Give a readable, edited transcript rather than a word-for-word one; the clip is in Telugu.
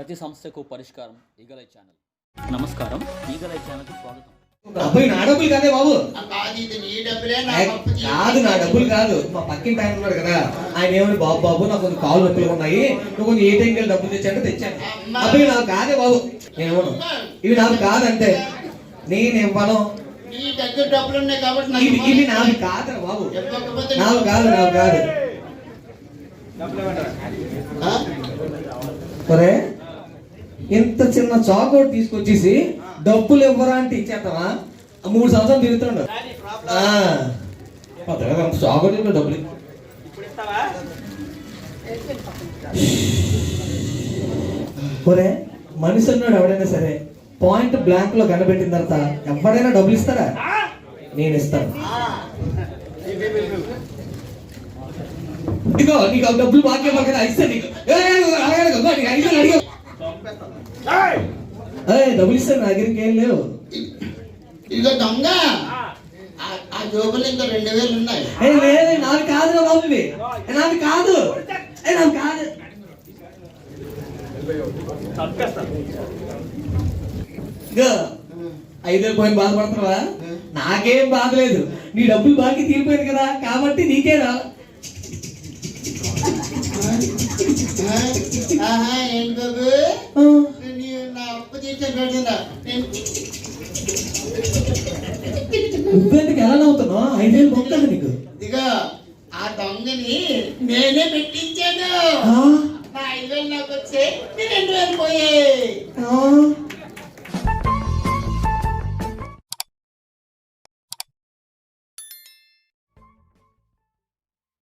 ప్రతి సమస్యకు పరిష్కారం ఈగలై ఛానల్. నమస్కారం, ఈగలై ఛానల్కి స్వాగతం. అబ్బాయి నా డబ్బులు కాదే బాబు. కాదు, నా డబ్బులు కాదు. మా పక్కింటి ఆయన ఉన్నాడు కదా, ఆయన ఏమని బాబు బాబు నాకు కొన్ని కాలు నొప్పులు ఉన్నాయి, నువ్వు కొన్ని ఏటీఎంకి వెళ్ళి డబ్బులు తెచ్చాను తెచ్చాను. అబ్బాయి నాకు కాదే బాబు, నేను ఇవ్వను. ఇవి నాకు కాదంటే నేను ఇవ్వను. ఇవి నాకు కాదురా బాబు, నాకు కాదు నాకు కాదు. సరే, ఇంత చిన్న చాకోట్ తీసుకొచ్చేసి డబ్బులు ఇవ్వరా అంటే ఇచ్చేస్తావా? 3 సంవత్సరాలు తిరుగుతున్నాడు. చాకోట్ డబ్బులు ఒరే, మనిషి అన్నాడు ఎవడైనా సరే పాయింట్ బ్లాంక్ లో కనబెట్టిన తర్వాత ఎవడైనా డబ్బులు ఇస్తారా? నేను ఇస్తాను. ఇదిగో నీకు డబ్బులు బాకీ కదా, ఇస్తాను నీకు. డబ్బులు ఇస్తాను, నా దగ్గరికి ఏం లేవు. ఇదిగో దొంగ, ఆ జోబులు ఇంకా 2000 ఉన్నాయి. లేదు, నాకు కాదు బాబు, ఇవి నాకు కాదు, నాకు కాదు. ఇదిగో 5,000 పోయిన బాధపడుతున్నావా? నాకేం బాధ లేదు, నీ డబ్బులు బాకీ తీరిపోయింది కదా, కాబట్టి నీకేనా. ఏంటి బాబు, నా అప్పు తీర్చాను. నువ్వెందుకు ఎలా నవ్వుతున్నావు? 5,000 పొందుతాను నీకు. ఇదిగో ఆ దొంగని నేనే పెట్టించాను. నా 5,000 నాకు వచ్చే 2,000 పోయాయి.